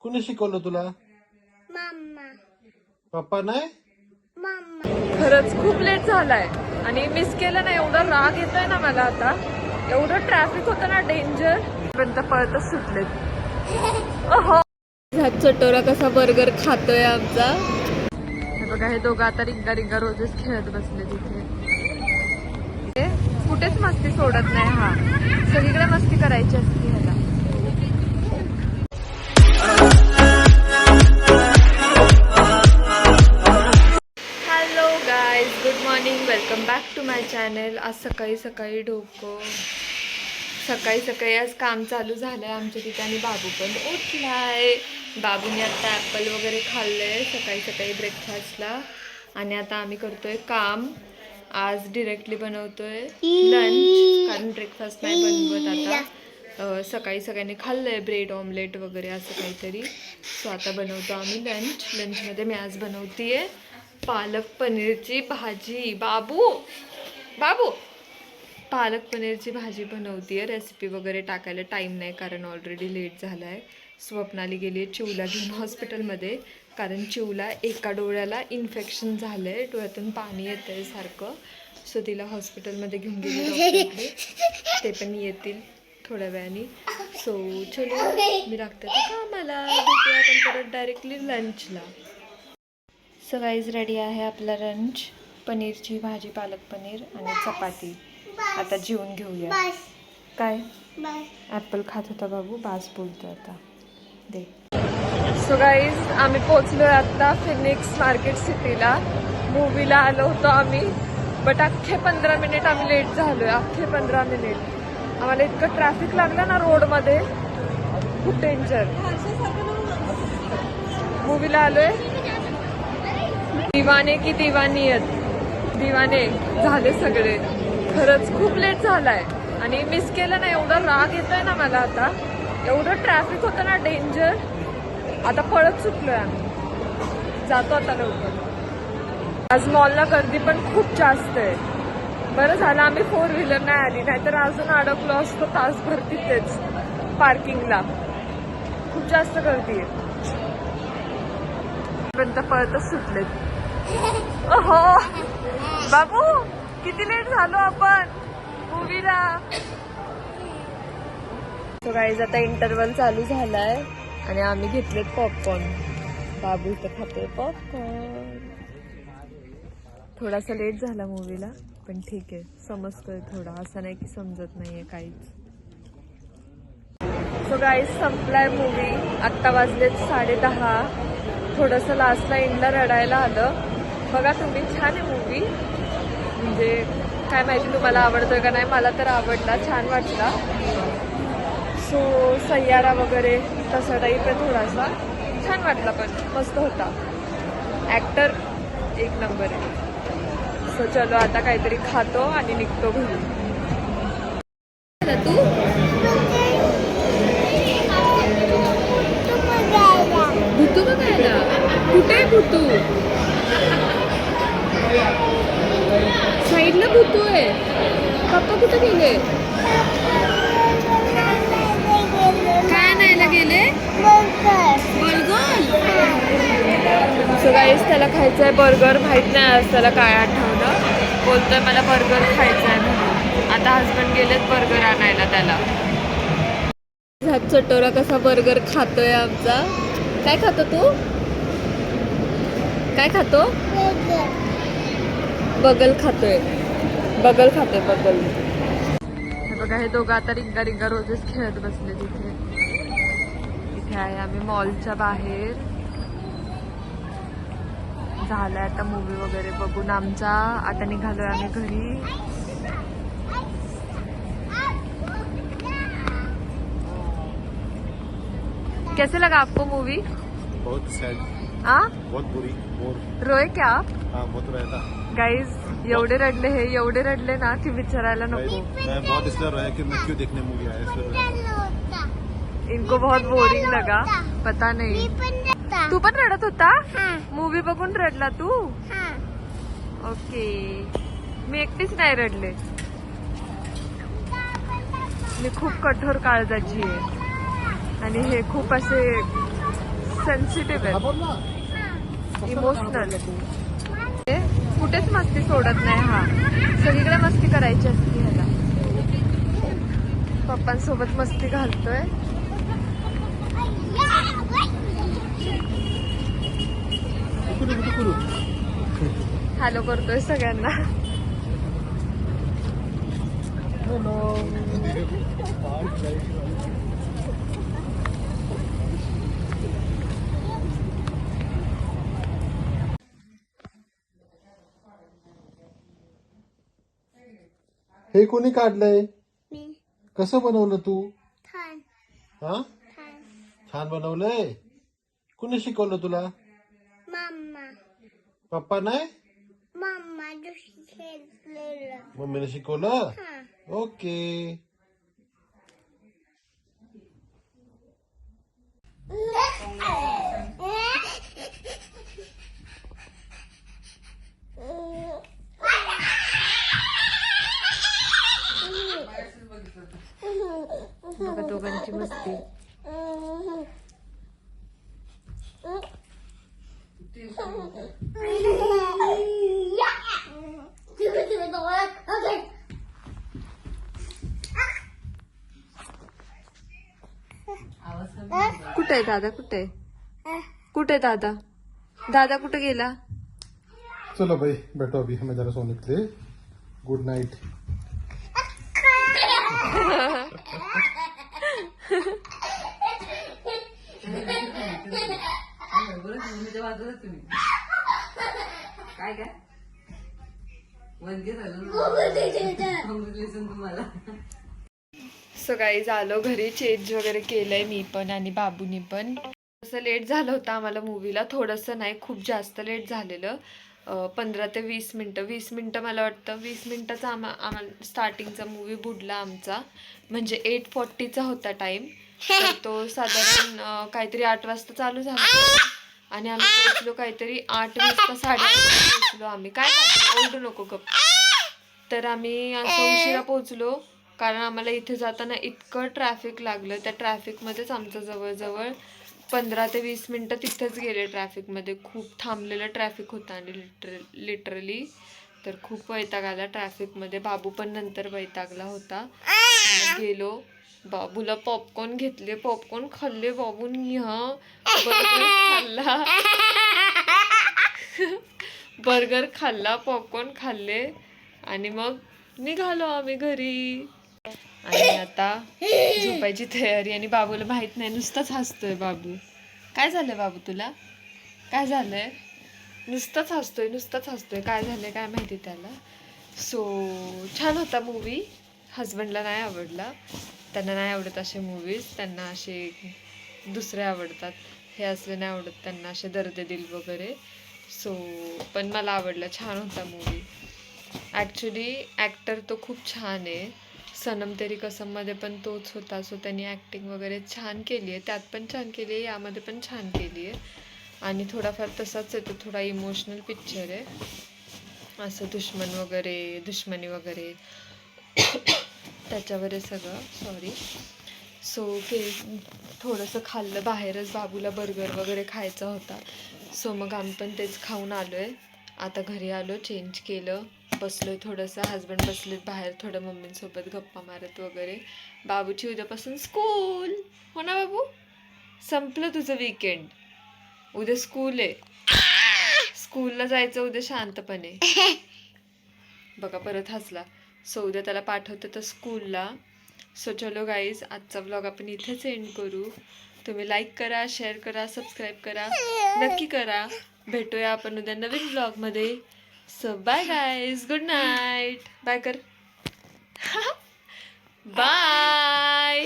कुणी शिकवलं तुला? मम्मा. पप्पा नाही? मम्मा. खरंच खूप लेट झालाय आणि मिस केलं ना. एवढा राग येतोय ना मला आता. एवढं ट्रॅफिक होतं ना, डेंजर. पर्यंत पळतच सुटलेत. चटोरा कसा बर्गर खातोय आमचा. हे बघा, हे दोघं आता रिंगा रिंगा रोजच खेळत बसले तिथे. कुठेच मस्ती सोडत नाही हा. सगळीकडे मस्ती करायची असते ह्याला. Hello guys, good morning, welcome back to my channel. आज सकाळी सकाळी सकाळी आज काम चालू झालंय आमच्या तिथे आणि बाबू पण उठलाय. बाबूने आता ॲपल वगैरे खाल्लंय सकाळी सकाळी ब्रेकफास्टला. आणि आता आम्ही करतोय काम. आज डिरेक्टली बनवतोय लंच, कारण ब्रेकफास्ट नाही बनवत आता. सकाळी सगळ्यांनी खाल्लंय ब्रेड ऑमलेट वगैरे असं काहीतरी. सो आता बनवतो आम्ही लंच. लंचमध्ये मी आज बनवतीये पालक पनीरची भाजी. बाबू पालक पनीरची भाजी बनवतीये. रेसिपी वगैरे टाकायला टाईम नाही कारण ऑलरेडी लेट झाला आहे. स्वप्नाली गेली आहे चिवला घेऊन हॉस्पिटलमध्ये, कारण चिवला एका डोळ्याला इन्फेक्शन झालं आहे, डोळ्यातून पाणी येतं आहे सारखं. सो तिला हॉस्पिटलमध्ये घेऊन गेले डॉक्टरकडे. ते पण येतील थोड्या वेळाने. सो चलो मी लागते तर कामाला. भेटूया आपण परत डायरेक्टली लंचला. सो गाईज रेडी आहे आपला लंच. पनीरची भाजी, पालक पनीर आणि चपाती. आता जेवून घेऊया. काय ॲपल खात होता बाबू, बास बोलतो आता दे. सो गाईज आम्ही पोचलोय आता फिनिक्स मार्केट सिटीला. मूवीला आलो होतो आम्ही, बट अख्खे 15 मिनिट आम्ही लेट झालोय. अख्खे 15 मिनिट. आम्हाला इतकं ट्रॅफिक लागलं ना रोडमध्ये, खूप डेंजर. मूवीला आलोय. दिवाने की दिवानियत, दिवाने झाले सगळे. खरंच खूप लेट झालाय आणि मिस केलं ना. एवढा राग येतोय ना मला आता. एवढं ट्रॅफिक होतं ना, डेंजर. आता पळत सुटलोय आम्ही. जातो आता लवकर. आज मॉलला गर्दी पण खूप जास्त आहे. बरं झालं आम्ही 4 व्हीलर नाही आली, नाहीतर अजून अडकलो असतो तासभर तिथेच पार्किंगला. खूप जास्त गर्दी आहे. पर्यंत पळतच सुटलेत. हो बाबू, किती लेट झालो आपण मूवीला. सो गाईज आता इंटरवल चालू झालाय आणि आम्ही घेतलेत पॉपकॉर्न. बाबू इथं खातोय पॉपकॉर्न. थोडासा लेट झाला मूवीला, पण ठीक आहे, समजतोय थोडा. असं नाही की समजत नाहीये काहीच. सो गाईज संपलाय मूवी. आत्ता वाजलेत 10:30. थोडंसं लास्टला एंडला रडायला आलं. बघा तुम्ही, छान आहे मूवी. म्हणजे काय माहिती तुम्हाला आवडतोय का नाही, मला तर आवडला, छान वाटला. सो सय्यारा वगैरे तसा टाईप आहे थोडासा. छान वाटला, पण मस्त होता. ॲक्टर एक नंबर आहे. सो चलो आता काहीतरी खातो आणि निघतो घरी. तू भूतू बघायला? कुठे आहे भूतू? साईडला भूतू आहे. पप्पा कुठे गेले? काय आणायला गेले? बर्गर. सो गाईस त्याला खायचं आहे बर्गर. माहित नाही आज त्याला काय आठवलं. बोलतोय मला बर्गर खायचं आहे म्हणून. आता हसबंड गेलेत बर्गर आणायला त्याला. चटोरा कसा बर्गर खातोय आमचा. काय खातो तू? काय खातो? बगल खातोय. बगल. हे बघा, हे दोघं आता रिंगा रिंगा रोजच खेळत बसले तिथे. इथे आहे आम्ही मॉलच्या बाहेर. झालंय आता मूवी वगैरे बघून आमचा. आता निघालोय आम्ही घरी. कैसे लगा आपको मूवी? बहुत सैड, बहुत बुरी, रोए क्या? हाँ बहुत रोया था गाइज. एवढे रडले ना की विचारायला नको. मैं बहुत इसलिए रोया कि मैं क्यों देखने मूवी आया, इसलिए रोया. इनको बहुत बोरिंग लगा, पता नहीं. तू पण रडत होता? मूवी बघून रडला तू? ओके. मी एकटीच नाही रडले. मी खूप कठोर काळजाची आहे आणि हे खूप असे सेन्सिटिव्ह आहे, इमोशनल. कुठेच मस्ती सोडत नाही हा, सगळीकडे मस्ती करायची असते ह्याला. पप्पांसोबत मस्ती घालतोय. हॅलो करतोय सगळ्यांना. हे कोणी काढलंय? मी कसं बनवलं तू? छान हा, छान. छान बनवलंय. कुणी शिकवलं तुला? मम्मा पप्पा नाही, मम्मा दुसऱ्या मम्मीने शिकवलं. हा. ओके. बघा दोघांची मस्ती. कुठे आहे दादा? कुठे आहे? कुठे आहे दादा? दादा कुठे गेला? चलो भाई बैठो, अभी हमें जरा सोने के लिए. Good Knight. सो गाईज आलो घरी, चेंज वगैरे केलंय मी पण आणि बाबूनी पण. असं लेट झालं होतं आम्हाला मूवीला, थोडंसं नाही खूप जास्त लेट झालेलं. 15 ते 20 मिनटं, 20 मिनटं मला वाटतं, 20 मिनटाचा आम्हाला स्टार्टिंगचा मूवी बुडला आमचा. म्हणजे 8:40चा होता टाईम, तर तो साधारण काहीतरी 8 वाजता चालू झाला आणि आम्ही पोहोचलो काहीतरी 8:20 का 8:30 पोहोचलो आम्ही. काय ओरडू नको गप. तर आम्ही असं उशिरा पोहोचलो कारण आम्हाला इथे जाताना इतकं ट्रॅफिक लागलं. त्या ट्रॅफिकमध्येच आमचं जवळजवळ 15 ते 20 मिनटं तिथेच गेले ट्रॅफिकमध्ये. खूप थांबलेलं ट्रॅफिक होतं आणि लिटरली तर खूप वैताग आला ट्रॅफिकमध्ये. बाबू पण नंतर वैतागला होता. गेलो, बाबूला पॉपकॉर्न घेतले, पॉपकॉर्न खाल्ले बाबूनी. बर्गर खाल्ला, बर्गर खाल्ला, पॉपकॉर्न खाल्ले आणि मग निघालो आम्ही घरी. आणि आता झोपायची तयारी. आणि बाबूला माहित नाही, नुसताच हसतोय बाबू. काय झालंय बाबू तुला? काय झालंय? नुसताच हसतोय. काय झालंय काय माहिती त्याला. सो छान होता मूवी. हजबंडला नाही आवडला, त्यांना नाही आवडत असे मूवीज, त्यांना असे दुसरे आवडतात, हे असले नाही आवडत त्यांना, असे दर्द दिल वगैरे. सो पण मला आवडला, छान होता मूवी. ॲक्च्युली ॲक्टर तो खूप छान आहे. सनम तेरी कसममध्ये पण तोच होता. सो त्यांनी ॲक्टिंग वगैरे छान केली आहे, त्यात पण छान केली आहे, यामध्ये पण छान केली आहे. आणि थोडाफार तसाच आहे तो, थोडा इमोशनल पिक्चर आहे, असं दुश्मनी वगैरे त्याच्यावर आहे सगळं. सॉरी. सो थोडंसं खाल्लं बाहेरच, बाबूला बर्गर वगैरे खायचा होता. सो मग आम्ही पण तेच खाऊन आलो आहे. आता घरी आलो, चेंज केलं, बसलो आहे थोडंसं. हजबंड बसलेत बाहेर थोडं मम्मींसोबत गप्पा मारत वगैरे. बाबूची उद्यापासून स्कूल हो ना बाबू? संपलं तुझं वीकेंड, उद्या स्कूल आहे. स्कूलला जायचं उद्या शांतपणे. बघा परत हसला. सो उद्या त्याला पाठवते तर स्कूलला. सो चलो गाईज, आजचा व्लॉग आपण इथेच एंड करू. तुम्ही लाईक करा, शेअर करा, सबस्क्राईब करा, नक्की करा. भेटूया आपण उद्या नवीन व्लॉगमध्ये. So bye guys, good night. Bye कर. बाय.